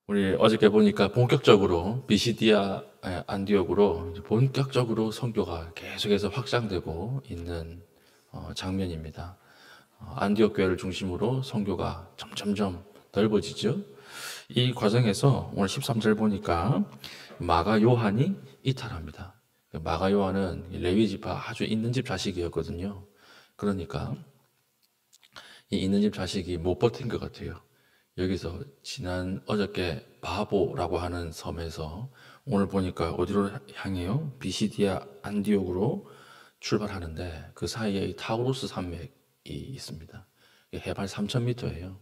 우리 어저께 보니까 본격적으로 비시디아 안디옥으로 이제 본격적으로 선교가 계속해서 확장되고 있는 장면입니다. 안디옥 교회를 중심으로 선교가 점점점 넓어지죠. 이 과정에서 오늘 13절 보니까 마가 요한이 이탈합니다. 마가 요한은 레위 지파 아주 있는 집 자식이었거든요. 그러니까 이 있는 집 자식이 못 버틴 것 같아요. 여기서 지난 어저께 바보라고 하는 섬에서 오늘 보니까 어디로 향해요? 비시디아 안디옥으로 출발하는데 그 사이에 이 타우루스 산맥이 있습니다. 해발 3,000m예요.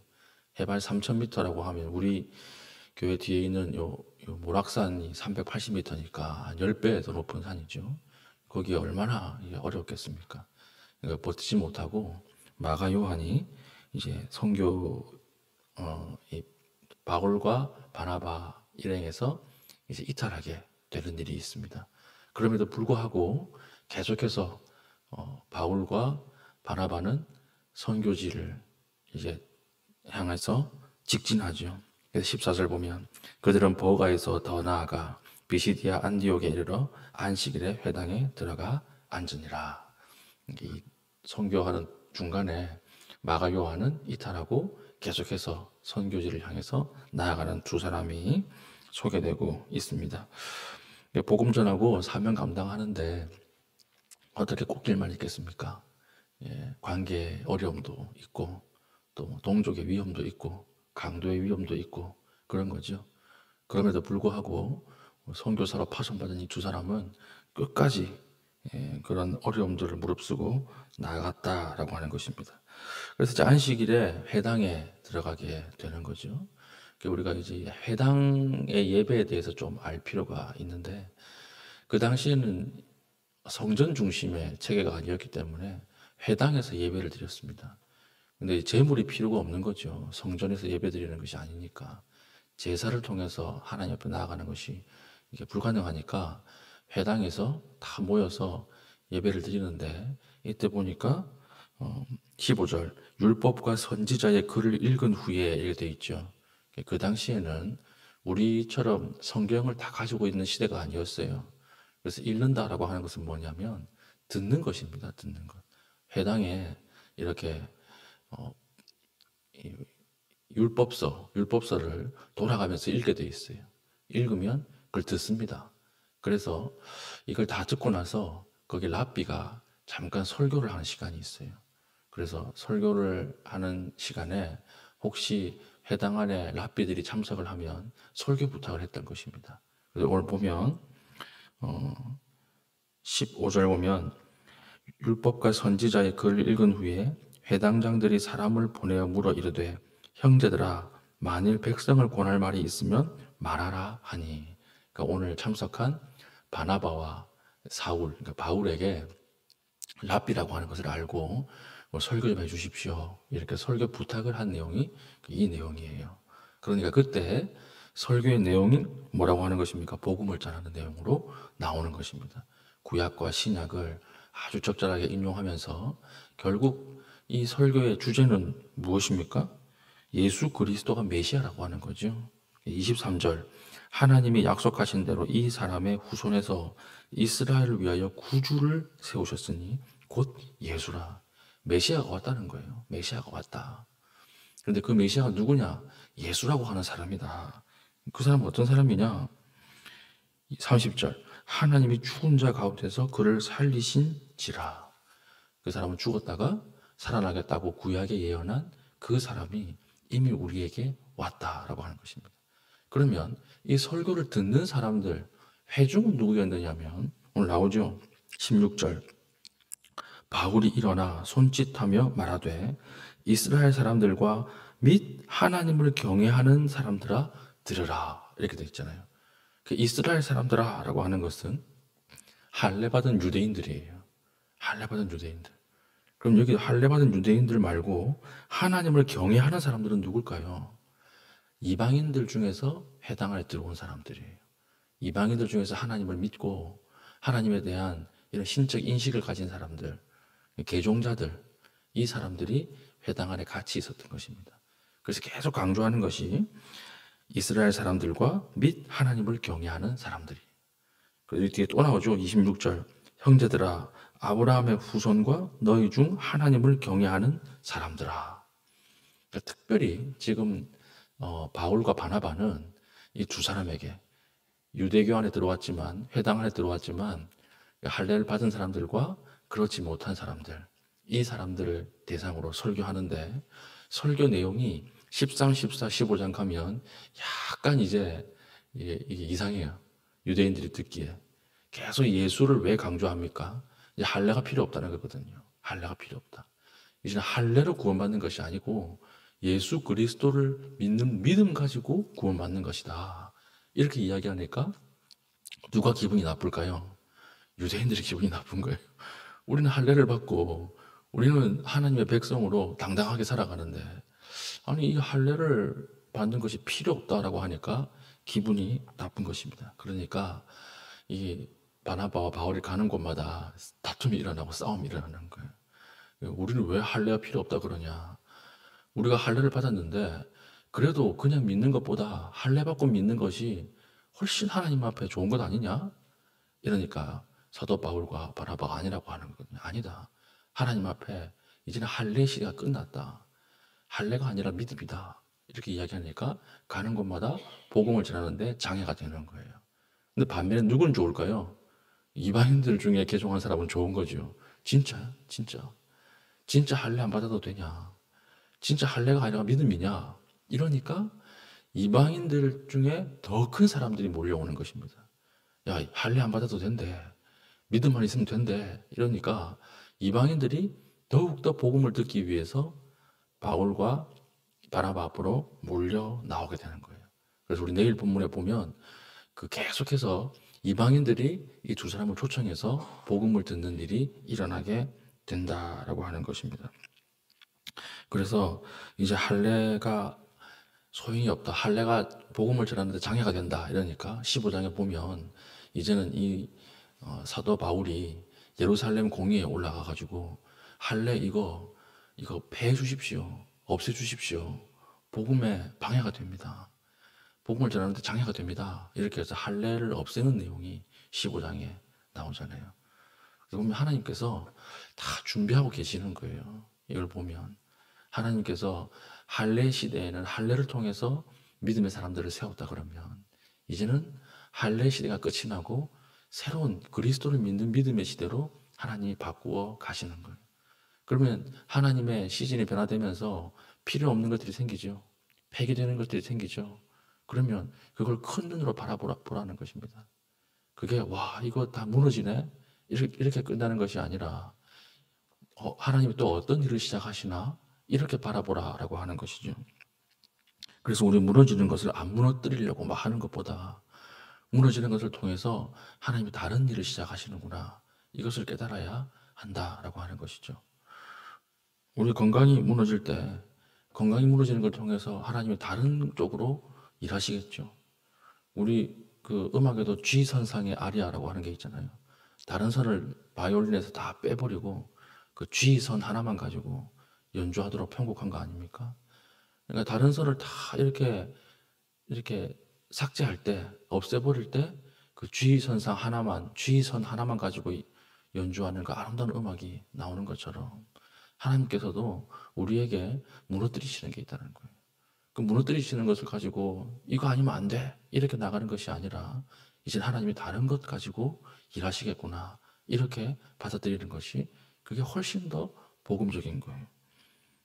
해발 3,000m라고 하면 우리 교회 뒤에 있는 요 모락산이 380m니까 한 10배 더 높은 산이죠. 거기에 얼마나 어렵겠습니까? 그러니까 버티지 못하고 마가 요한이 이제 선교 이 바울과 바나바 일행에서 이제 이탈하게 되는 일이 있습니다. 그럼에도 불구하고 계속해서 바울과 바나바는 선교지를 이제 향해서 직진하죠. 그래서 14절 보면 그들은 버가에서 더 나아가 비시디아 안디옥에 이르러 안식일에 회당에 들어가 앉으니라. 이 선교하는 중간에 마가 요한은 이탈하고 계속해서 선교지를 향해서 나아가는 두 사람이 소개되고 있습니다. 복음 전하고 사명 감당하는데 어떻게 꽃길만 있겠습니까? 관계의 어려움도 있고 또 동족의 위험도 있고 강도의 위험도 있고 그런 거죠. 그럼에도 불구하고 선교사로 파송받은 이 두 사람은 끝까지 그런 어려움들을 무릅쓰고 나아갔다라고 하는 것입니다. 그래서 이제 안식일에 회당에 들어가게 되는 거죠. 우리가 이제 회당의 예배에 대해서 좀 알 필요가 있는데 그 당시에는 성전 중심의 체계가 아니었기 때문에 회당에서 예배를 드렸습니다. 근데 재물이 필요가 없는 거죠. 성전에서 예배 드리는 것이 아니니까 제사를 통해서 하나님 앞에 나아가는 것이 이게 불가능하니까 회당에서 다 모여서 예배를 드리는데 이때 보니까 15절 율법과 선지자의 글을 읽은 후에 이렇게 돼 있죠. 그 당시에는 우리처럼 성경을 다 가지고 있는 시대가 아니었어요. 그래서 읽는다라고 하는 것은 뭐냐면 듣는 것입니다. 듣는 것. 회당에 이렇게 율법서를 돌아가면서 읽게 돼 있어요. 읽으면 그걸 듣습니다. 그래서 이걸 다 듣고 나서 거기 랍비가 잠깐 설교를 하는 시간이 있어요. 그래서 설교를 하는 시간에 혹시 회당 안에 랍비들이 참석을 하면 설교 부탁을 했던 것입니다. 그래서 오늘 보면 15절 보면 율법과 선지자의 글을 읽은 후에 회당장들이 사람을 보내어 물어 이르되 형제들아 만일 백성을 권할 말이 있으면 말하라 하니. 그러니까 오늘 참석한 바나바와 사울, 그러니까 바울에게 랍비라고 하는 것을 알고 설교 좀 해주십시오. 이렇게 설교 부탁을 한 내용이 이 내용이에요. 그러니까 그때 설교의 내용이 뭐라고 하는 것입니까? 복음을 전하는 내용으로 나오는 것입니다. 구약과 신약을 아주 적절하게 인용하면서 결국 이 설교의 주제는 무엇입니까? 예수 그리스도가 메시아라고 하는 거죠. 23절 하나님이 약속하신 대로 이 사람의 후손에서 이스라엘을 위하여 구주를 세우셨으니 곧 예수라. 메시아가 왔다는 거예요. 메시아가 왔다. 그런데 그 메시아가 누구냐? 예수라고 하는 사람이다. 그 사람은 어떤 사람이냐? 30절 하나님이 죽은 자 가운데서 그를 살리신지라. 그 사람은 죽었다가 살아나겠다고 구약에 예언한 그 사람이 이미 우리에게 왔다라고 하는 것입니다. 그러면 이 설교를 듣는 사람들 회중은 누구였느냐면 오늘 나오죠. 16절 바울이 일어나 손짓하며 말하되 이스라엘 사람들과 및 하나님을 경외하는 사람들아 들으라. 이렇게 되어 있잖아요. 그 이스라엘 사람들아 라고 하는 것은 할례받은 유대인들이에요. 할례받은 유대인들. 그럼 여기 할례받은 유대인들 말고 하나님을 경외하는 사람들은 누굴까요? 이방인들 중에서 회당 안에 들어온 사람들이에요. 이방인들 중에서 하나님을 믿고 하나님에 대한 이런 신적 인식을 가진 사람들, 개종자들, 이 사람들이 회당 안에 같이 있었던 것입니다. 그래서 계속 강조하는 것이 이스라엘 사람들과 및 하나님을 경외하는 사람들이. 그리고 뒤에 또 나오죠. 26절. 형제들아, 아브라함의 후손과 너희 중 하나님을 경외하는 사람들아. 그러니까 특별히 지금 바울과 바나바는 이 두 사람에게 유대교 안에 들어왔지만, 회당 안에 들어왔지만 할례를 받은 사람들과 그렇지 못한 사람들, 이 사람들을 대상으로 설교하는데, 설교 내용이 13, 14, 15장 가면 약간 이제 이게 이상해요. 유대인들이 듣기에. 계속 예수를 왜 강조합니까? 이제 할례가 필요 없다는 거거든요. 할례가 필요 없다. 이제 할례로 구원받는 것이 아니고 예수 그리스도를 믿는 믿음 가지고 구원받는 것이다. 이렇게 이야기하니까 누가 기분이 나쁠까요? 유대인들이 기분이 나쁜 거예요. 우리는 할례를 받고 우리는 하나님의 백성으로 당당하게 살아가는데, 아니 이 할례를 받는 것이 필요 없다라고 하니까 기분이 나쁜 것입니다. 그러니까 이 바나바와 바울이 가는 곳마다 다툼이 일어나고 싸움이 일어나는 거예요. 우리는 왜 할례가 필요 없다 그러냐? 우리가 할례를 받았는데 그래도 그냥 믿는 것보다 할례 받고 믿는 것이 훨씬 하나님 앞에 좋은 것 아니냐? 이러니까 사도 바울과 바나바가 아니라고 하는 거거든요. 아니다. 하나님 앞에 이제는 할례 시대가 끝났다. 할례가 아니라 믿음이다. 이렇게 이야기하니까 가는 곳마다 복음을 전하는데 장애가 되는 거예요. 근데 반면에 누군 좋을까요? 이방인들 중에 개종한 사람은 좋은 거죠. 진짜, 진짜. 진짜 할례 안 받아도 되냐? 진짜 할례가 아니라 믿음이냐? 이러니까 이방인들 중에 더 큰 사람들이 몰려오는 것입니다. 야, 할례 안 받아도 된대. 믿음만 있으면 된대. 이러니까 이방인들이 더욱더 복음을 듣기 위해서 바울과 바나바 앞으로 몰려 나오게 되는 거예요. 그래서 우리 내일 본문에 보면 그 계속해서 이방인들이 이 두 사람을 초청해서 복음을 듣는 일이 일어나게 된다라고 하는 것입니다. 그래서 이제 할례가 소용이 없다. 할례가 복음을 전하는데 장애가 된다. 이러니까 15장에 보면 이제는 이 사도 바울이 예루살렘 공의에 올라가 가지고 할례 이거 폐해 주십시오. 없애 주십시오. 복음에 방해가 됩니다. 복음을 전하는데 장애가 됩니다. 이렇게 해서 할례를 없애는 내용이 15장에 나오잖아요. 그래서 보면 하나님께서 다 준비하고 계시는 거예요. 이걸 보면 하나님께서 할례 시대에는 할례를 통해서 믿음의 사람들을 세웠다 그러면 이제는 할례 시대가 끝이 나고 새로운 그리스도를 믿는 믿음의 시대로 하나님이 바꾸어 가시는 거예요. 그러면 하나님의 시즌이 변화되면서 필요 없는 것들이 생기죠. 폐기되는 것들이 생기죠. 그러면 그걸 큰 눈으로 바라보라는 것입니다. 그게 와 이거 다 무너지네? 이렇게 끝나는 것이 아니라 하나님이 또 어떤 일을 시작하시나? 이렇게 바라보라라고 하는 것이죠. 그래서 우리 무너지는 것을 안 무너뜨리려고 막 하는 것보다 무너지는 것을 통해서 하나님이 다른 일을 시작하시는구나. 이것을 깨달아야 한다라고 하는 것이죠. 우리 건강이 무너질 때 건강이 무너지는 걸 통해서 하나님이 다른 쪽으로 일하시겠죠. 우리 그 음악에도 G 선상의 아리아라고 하는 게 있잖아요. 다른 선을 바이올린에서 다 빼버리고 그 G 선 하나만 가지고 연주하도록 편곡한 거 아닙니까? 그러니까 다른 선을 다 이렇게 삭제할 때, 없애버릴 때 그 G 선상 하나만, G 선 하나만 가지고 연주하는 그 아름다운 음악이 나오는 것처럼 하나님께서도 우리에게 무너뜨리시는 게 있다는 거예요. 그 무너뜨리시는 것을 가지고 이거 아니면 안 돼. 이렇게 나가는 것이 아니라 이제 하나님이 다른 것 가지고 일하시겠구나. 이렇게 받아들이는 것이 그게 훨씬 더 복음적인 거예요.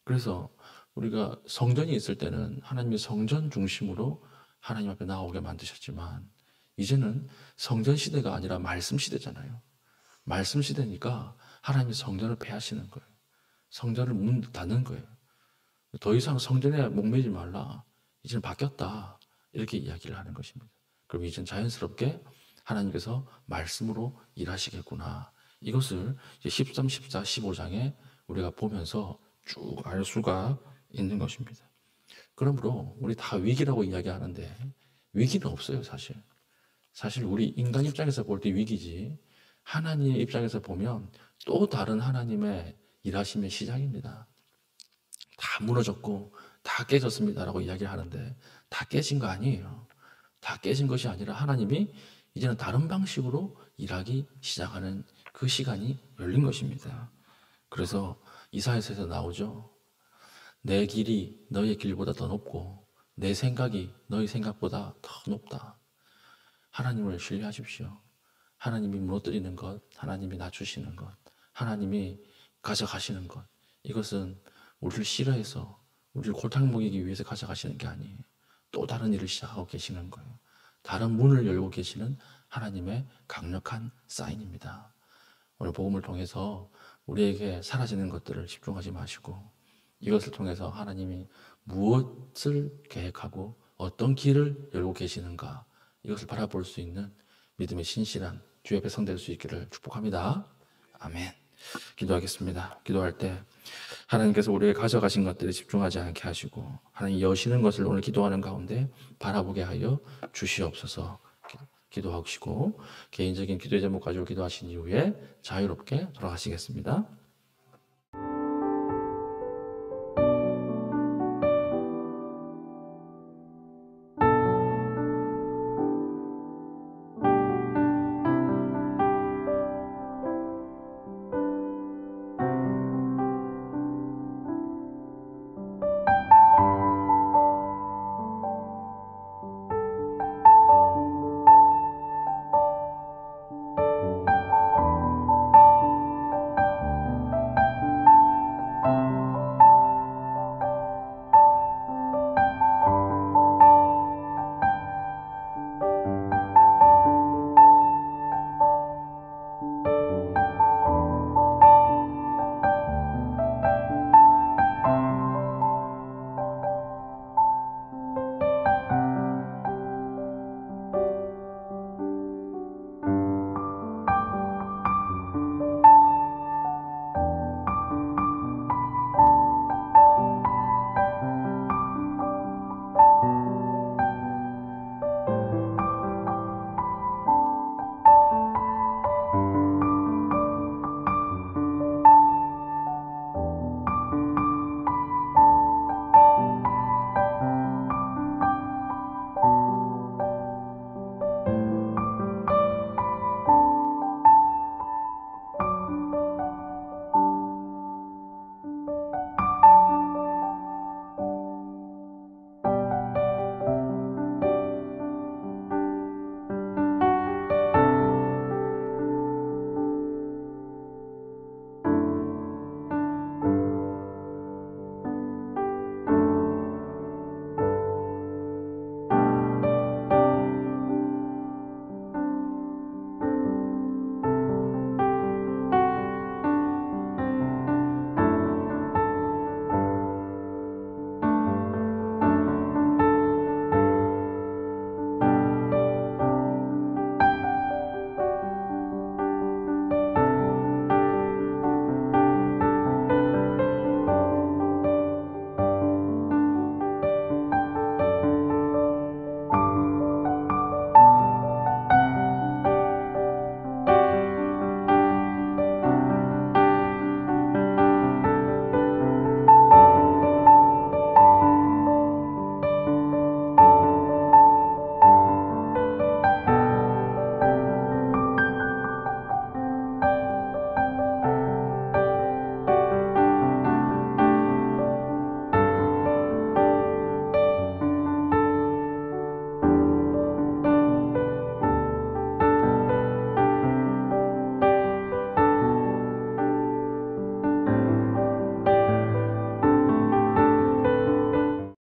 그래서 우리가 성전이 있을 때는 하나님이 성전 중심으로 하나님 앞에 나오게 만드셨지만 이제는 성전 시대가 아니라 말씀 시대잖아요. 말씀 시대니까 하나님이 성전을 폐하시는 거예요. 성전을 문 닫는 거예요. 더 이상 성전에 목매지 말라. 이제는 바뀌었다. 이렇게 이야기를 하는 것입니다. 그럼 이제는 자연스럽게 하나님께서 말씀으로 일하시겠구나. 이것을 이제 13, 14, 15장에 우리가 보면서 쭉 알 수가 있는 것입니다. 그러므로 우리 다 위기라고 이야기하는데 위기는 없어요, 사실. 사실 우리 인간 입장에서 볼 때 위기지 하나님의 입장에서 보면 또 다른 하나님의 일하심의 시작입니다. 다 무너졌고 다 깨졌습니다라고 이야기를 하는데 다 깨진 거 아니에요. 다 깨진 것이 아니라 하나님이 이제는 다른 방식으로 일하기 시작하는 그 시간이 열린 것입니다. 그래서 이사야서에서 나오죠. 내 길이 너의 길보다 더 높고 내 생각이 너의 생각보다 더 높다. 하나님을 신뢰하십시오. 하나님이 무너뜨리는 것, 하나님이 낮추시는 것, 하나님이 가져가시는 것, 이것은 우리를 싫어해서 우리를 골탕 먹이기 위해서 가져가시는 게 아니에요. 또 다른 일을 시작하고 계시는 거예요. 다른 문을 열고 계시는 하나님의 강력한 사인입니다. 오늘 복음을 통해서 우리에게 사라지는 것들을 집중하지 마시고 이것을 통해서 하나님이 무엇을 계획하고 어떤 길을 열고 계시는가, 이것을 바라볼 수 있는 믿음의 신실한 주의 백성 될 수 있기를 축복합니다. 아멘. 기도하겠습니다. 기도할 때 하나님께서 우리에게 가져가신 것들에 집중하지 않게 하시고 하나님 여시는 것을 오늘 기도하는 가운데 바라보게 하여 주시옵소서. 기도하시고 개인적인 기도의 제목 가지고 기도하신 이후에 자유롭게 돌아가시겠습니다.